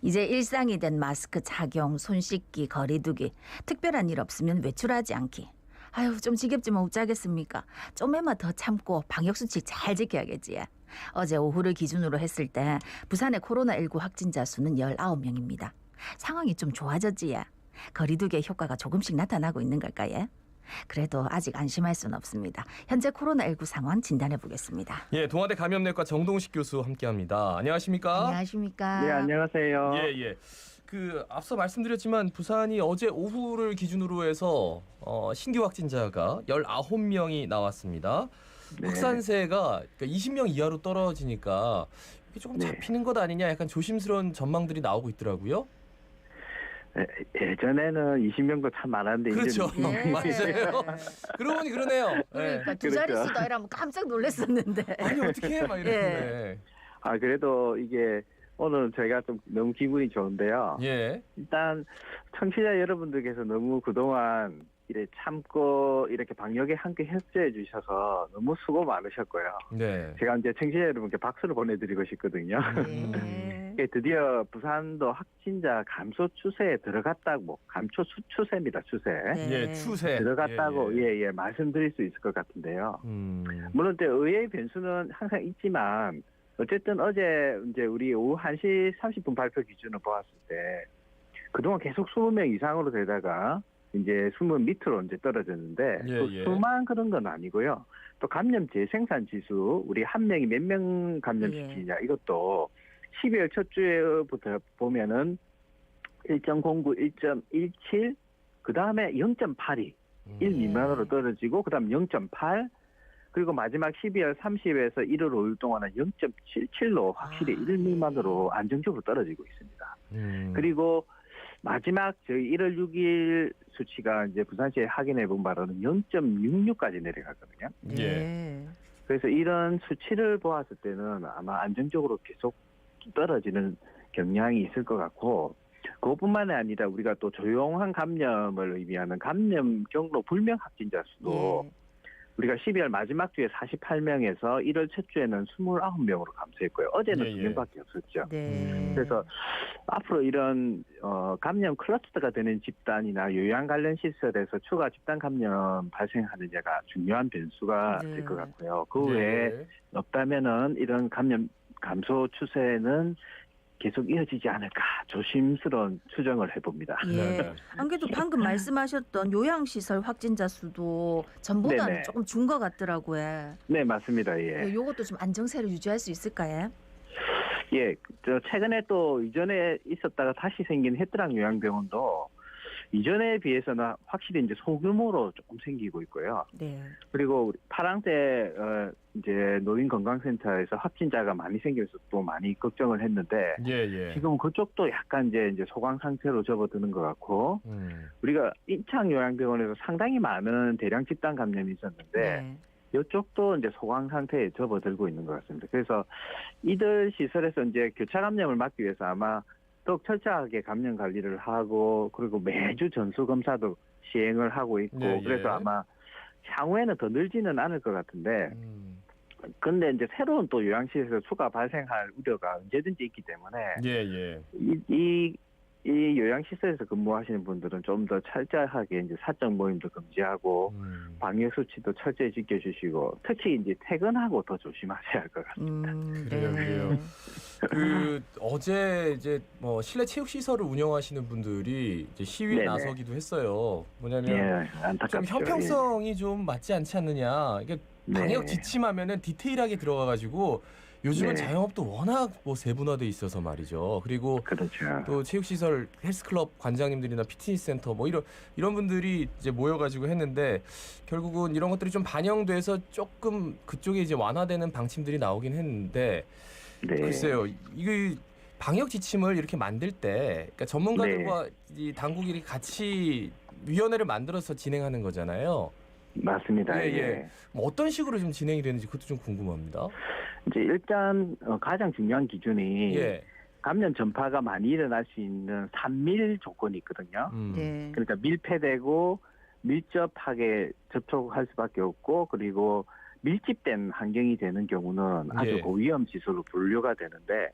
이제 일상이 된 마스크 착용, 손 씻기, 거리 두기, 특별한 일 없으면 외출하지 않기. 아유, 좀 지겹지만 어쩌겠습니까? 좀에만 더 참고 방역수칙 잘 지켜야겠지. 어제 오후를 기준으로 했을 때 부산의 코로나19 확진자 수는 19명입니다. 상황이 좀 좋아졌지. 거리 두기의 효과가 조금씩 나타나고 있는 걸까요? 그래도 아직 안심할 수는 없습니다. 현재 코로나19 상황 진단해 보겠습니다. 예, 동아대 감염내과 정동식 교수 함께합니다. 안녕하십니까? 안녕하십니까? 네, 안녕하세요. 예. 앞서 말씀드렸지만 부산이 어제 오후를 기준으로 해서 신규 확진자가 19명이 나왔습니다. 네. 확산세가 20명 이하로 떨어지니까 이게 조금 잡히는 것 아니냐 약간 조심스러운 전망들이 나오고 있더라고요. 예전에는 20명도 참 많았는데 그렇죠. 네. 맞아요. 그러고 보니 그러네요. 그러니까 두 그렇죠. 자릿수다 이러면 깜짝 놀랐었는데. 아니 어떻게 막 이랬는데. 그래도 이게 오늘 저희가 좀 너무 기분이 좋은데요. 예. 일단 청취자 여러분들께서 너무 그동안 이래 참고 이렇게 방역에 함께 협조해 주셔서 너무 수고 많으셨고요. 네. 제가 이제 청취자 여러분께 박수를 보내드리고 싶거든요. 네. 드디어 부산도 확진자 감소 추세에 들어갔다고, 감소 추세입니다, 추세. 네. 예, 추세. 들어갔다고 말씀드릴 수 있을 것 같은데요. 물론 이제 의외의 변수는 항상 있지만 어쨌든 어제 이제 우리 오후 1시 30분 발표 기준으로 보았을 때 그동안 계속 20명 이상으로 되다가 이제 20 밑으로 이제 떨어졌는데 또 수만 그런 건 아니고요. 또 감염 재생산 지수 우리 한 명이 몇 명 감염시키냐 이것도 12월 첫 주에부터 보면은 1.09, 1.17 그다음에 0.82 1 미만으로 떨어지고 그다음 0.8 그리고 마지막 12월 30에서 1월 5일 동안은 0.77로 확실히 1 미만으로 안정적으로 떨어지고 있습니다. 그리고 마지막 저희 1월 6일 수치가 이제 부산시에 확인해 본 바로는 0.66까지 내려갔거든요. 네. 그래서 이런 수치를 보았을 때는 아마 안정적으로 계속 떨어지는 경향이 있을 것 같고 그것뿐만이 아니라 우리가 또 조용한 감염을 의미하는 감염 경로 불명 확진자 수도 우리가 12월 마지막 주에 48명에서 1월 첫 주에는 29명으로 감소했고요. 어제는 2명밖에 없었죠. 네. 그래서 앞으로 이런 감염 클러스터가 되는 집단이나 요양 관련 시설에서 추가 집단 감염 발생하는 예가 중요한 변수가 될 것 같고요. 그 외에 없다면은 이런 감염 감소 추세는 계속 이어지지 않을까 조심스러운 추정을 해봅니다. 예. 안 그래도 방금 말씀하셨던 요양시설 확진자 수도 전보다는 조금 준 것 같더라고요. 네, 맞습니다. 예. 요것도 좀 안정세를 유지할 수 있을까요? 예, 최근에 또 이전에 있었다가 다시 생긴 헤드락 요양병원도 이전에 비해서는 확실히 이제 소규모로 조금 생기고 있고요. 네. 그리고 파랑새 이제 노인건강센터에서 확진자가 많이 생겨서 또 많이 걱정을 했는데 지금 그쪽도 약간 이제 소강 상태로 접어드는 것 같고 우리가 인창 요양병원에서 상당히 많은 대량 집단 감염이 있었는데 이쪽도 이제 소강 상태에 접어들고 있는 것 같습니다. 그래서 이들 시설에서 이제 교차 감염을 막기 위해서 아마 더욱 철저하게 감염 관리를 하고 그리고 매주 전수 검사도 시행을 하고 있고 그래서 아마 향후에는 더 늘지는 않을 것 같은데 근데 이제 새로운 또 요양시설에서 추가 발생할 우려가 언제든지 있기 때문에 이 요양시설에서 근무하시는 분들은 좀 더 철저하게 이제 사적 모임도 금지하고 방역 수치도 철저히 지켜주시고 특히 이제 퇴근하고 더 조심하셔야 할 것 같습니다. 그래요. 어제 이제 실내 체육 시설을 운영하시는 분들이 이제 시위에 나서기도 했어요. 뭐냐면 좀 형평성이 좀 맞지 않지 않느냐. 이게 방역 지침하면은 디테일하게 들어가가지고. 요즘은 자영업도 워낙 세분화돼 있어서 말이죠. 그리고 또 체육시설, 헬스클럽 관장님들이나 피트니스 센터 이런 분들이 이제 모여가지고 했는데 결국은 이런 것들이 좀 반영돼서 조금 그쪽에 이제 완화되는 방침들이 나오긴 했는데 글쎄요, 이게 방역 지침을 이렇게 만들 때 그러니까 전문가들과 이 당국이 같이 위원회를 만들어서 진행하는 거잖아요. 맞습니다. 어떤 식으로 좀 진행이 되는지 그것도 좀 궁금합니다. 이제 일단 가장 중요한 기준이 감염 전파가 많이 일어날 수 있는 산밀 조건이 있거든요. 그러니까 밀폐되고 밀접하게 접촉할 수밖에 없고 그리고 밀집된 환경이 되는 경우는 아주 고위험 지수로 분류가 되는데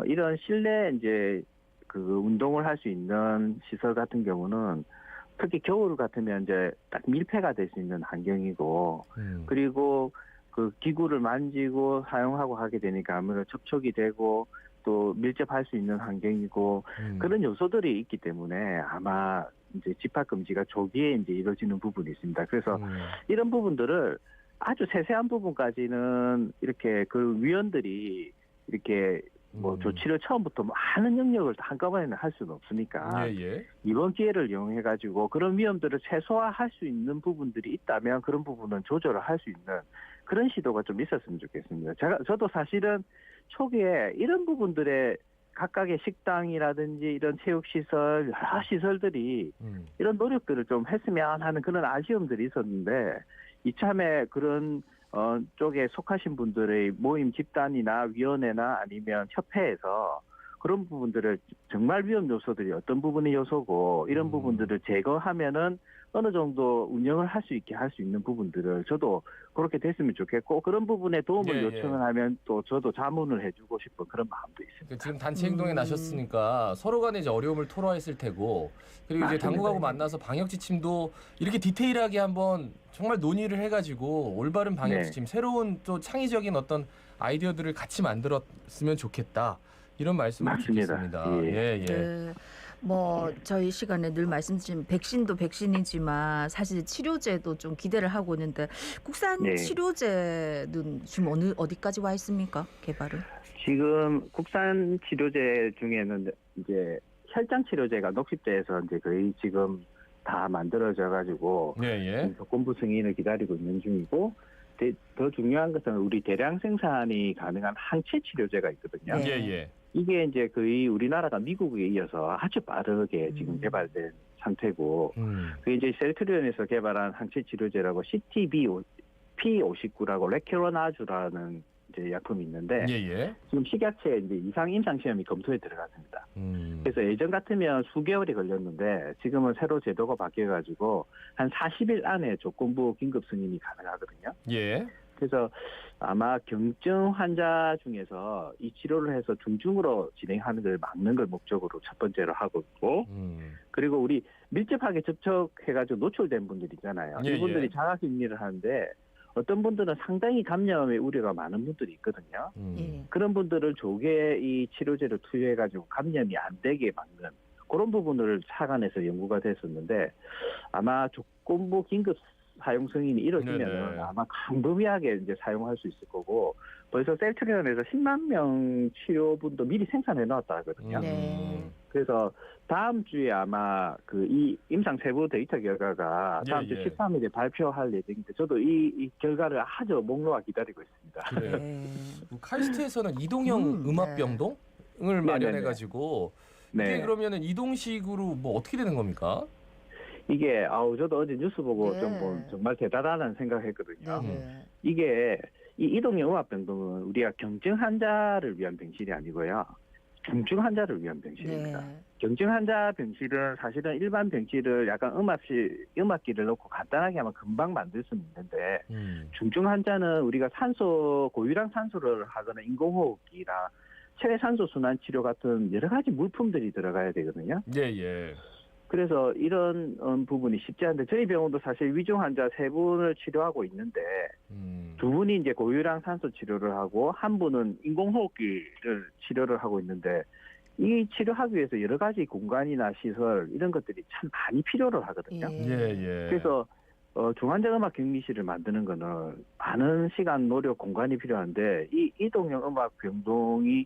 이런 실내 이제 그 운동을 할 수 있는 시설 같은 경우는 특히 겨울 같으면 이제 딱 밀폐가 될 수 있는 환경이고 그리고 그 기구를 만지고 사용하고 하게 되니까 아무래도 접촉이 되고 또 밀접할 수 있는 환경이고 그런 요소들이 있기 때문에 아마 이제 집합 금지가 조기에 이제 이루어지는 부분이 있습니다. 그래서 이런 부분들을 아주 세세한 부분까지는 이렇게 그 위원들이 이렇게 뭐 조치를 처음부터 많은 영역을 한꺼번에는 할 수는 없으니까 이번 기회를 이용해 가지고 그런 위험들을 최소화할 수 있는 부분들이 있다면 그런 부분은 조절을 할 수 있는 그런 시도가 좀 있었으면 좋겠습니다. 저도 사실은 초기에 이런 부분들에 각각의 식당이라든지 이런 체육시설 여러 시설들이 이런 노력들을 좀 했으면 하는 그런 아쉬움들이 있었는데 이참에 그런 쪽에 속하신 분들의 모임 집단이나 위원회나 아니면 협회에서 그런 부분들을 정말 위험 요소들이 어떤 부분의 요소고 이런 부분들을 제거하면은 어느 정도 운영을 할 수 있게 할 수 있는 부분들을 저도 그렇게 됐으면 좋겠고 그런 부분에 도움을 요청을 하면 또 저도 자문을 해주고 싶은 그런 마음도 있습니다. 지금 단체 행동에 나셨으니까 서로 간에 이제 어려움을 토로했을 테고 그리고 이제 당국하고 만나서 방역 지침도 이렇게 디테일하게 한번 정말 논의를 해가지고 올바른 방역 지침 새로운 또 창의적인 어떤 아이디어들을 같이 만들었으면 좋겠다 이런 말씀을 드리겠습니다. 네. 뭐 저희 시간에 늘 말씀드린 백신도 백신이지만 사실 치료제도 좀 기대를 하고 있는데 국산 치료제는 지금 어디까지 와 있습니까? 개발은? 지금 국산 치료제 중에는 이제 혈장 치료제가 녹십대에서 이제 거의 지금 다 만들어져 가지고 조건부 승인을 기다리고 있는 중이고 더 중요한 것은 우리 대량 생산이 가능한 항체 치료제가 있거든요. 이게 이제 거의 우리나라가 미국에 이어서 아주 빠르게 지금 개발된 상태고, 그게 이제 셀트리온에서 개발한 항체 치료제라고 CTB-P59라고 레케로나주라는 이제 약품이 있는데, 지금 식약처에 이제 이상 임상 시험이 검토에 들어갔습니다. 그래서 예전 같으면 수개월이 걸렸는데, 지금은 새로 제도가 바뀌어가지고 한 40일 안에 조건부 긴급 승인이 가능하거든요. 그래서 아마 경증 환자 중에서 이 치료를 해서 중증으로 진행하는 걸 막는 걸 목적으로 첫 번째로 하고 있고 그리고 우리 밀접하게 접촉해가지고 노출된 분들 있잖아요. 이분들이 자가격리를 하는데 어떤 분들은 상당히 감염의 우려가 많은 분들이 있거든요. 그런 분들을 조기에 이 치료제를 투여해가지고 감염이 안 되게 막는 그런 부분을 차관해서 연구가 됐었는데 아마 조건부 긴급 사용 승인이 이루어지면 아마 광범위하게 이제 사용할 수 있을 거고 벌써 셀트리온에서 10만 명 치료분도 미리 생산해 놨다 하거든요. 그래서 다음 주에 아마 그 이 임상 세부 데이터 결과가 다음 주 13일에 발표할 예정인데 저도 이 결과를 아주 목놓아 기다리고 있습니다. 카이스트에서는 이동형 음압병동을 마련해가지고 이게 그러면은 이동식으로 뭐 어떻게 되는 겁니까? 이게 저도 어제 뉴스 보고 좀 정말 대단하다는 생각했거든요. 이게 이 이동형 음압병동은 우리가 경증 환자를 위한 병실이 아니고요. 중증 환자를 위한 병실입니다. 경증 환자 병실은 사실은 일반 병실을 약간 음압기를 넣고 간단하게 하면 금방 만들 수는 있는데 중증 환자는 우리가 고유량 산소를 하거나 인공호흡기나 체외산소 순환 치료 같은 여러 가지 물품들이 들어가야 되거든요. 그래서 이런 부분이 쉽지 않은데 저희 병원도 사실 위중 환자 3분을 치료하고 있는데 2분이 이제 고유량 산소 치료를 하고 1분은 인공호흡기를 치료를 하고 있는데 이 치료하기 위해서 여러 가지 공간이나 시설 이런 것들이 참 많이 필요를 하거든요. 그래서 중환자 음악 격리실을 만드는 거는 많은 시간, 노력, 공간이 필요한데 이 이동형 음악 병동이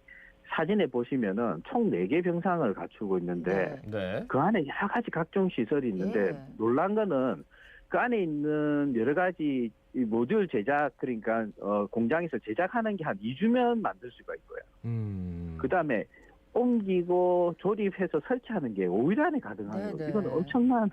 사진에 보시면은 총 4개 병상을 갖추고 있는데 그 안에 여러 가지 각종 시설이 있는데 놀란 거는 그 안에 있는 여러 가지 모듈 제작 그러니까 공장에서 제작하는 게 한 2주면 만들 수가 있고요. 그다음에 옮기고 조립해서 설치하는 게 5일 안에 가능한 거예요. 이건 엄청난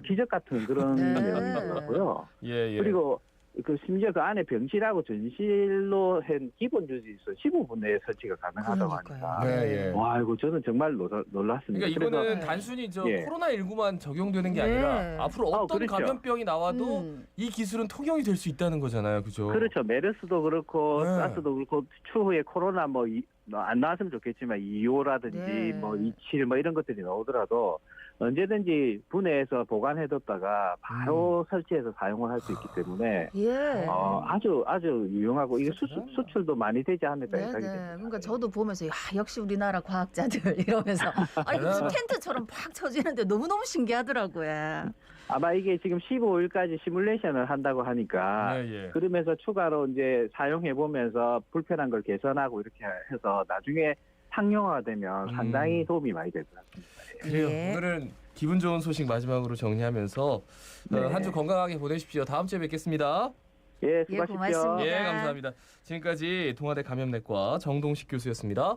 기적 같은 그런 내용이더라고요. 그리고 그 심지어 그 안에 병실하고 전실로 한 기본 유지에서 15분 내에 설치가 가능하다고 하니까. 네, 예. 와, 이거 저는 정말 놀랐습니다. 그러니까 이거는 그래서, 단순히 저 예. 코로나19만 적용되는 게 네. 아니라 앞으로 어떤 그렇죠. 감염병이 나와도 이 기술은 통용이 될 수 있다는 거잖아요, 그죠? 그렇죠. 메르스도 그렇고 네. 사스도 그렇고 추후에 코로나 뭐 안 나왔으면 좋겠지만 2호라든지 네. 뭐 27 뭐 이런 것들이 나오더라도 언제든지 분해해서 보관해뒀다가 바로 설치해서 사용을 할 수 있기 때문에 예. 아주 유용하고 이게 수출도 많이 되지 않을까 네, 생각이 네. 듭니다. 그러니까 저도 보면서 역시 우리나라 과학자들 이러면서 아니 무슨 텐트처럼 팍 쳐지는데 너무너무 신기하더라고요. 아마 이게 지금 15일까지 시뮬레이션을 한다고 하니까 예. 그러면서 추가로 이제 사용해 보면서 불편한 걸 개선하고 이렇게 해서 나중에 상용화가 되면 상당히 도움이 많이 될 것 같습니다. 그래요. 예. 오늘은 기분 좋은 소식 마지막으로 정리하면서 네. 한 주 건강하게 보내십시오. 다음 주에 뵙겠습니다. 예, 수고하십시오. 고맙습니다. 예, 감사합니다. 지금까지 동아대 감염내과 정동식 교수였습니다.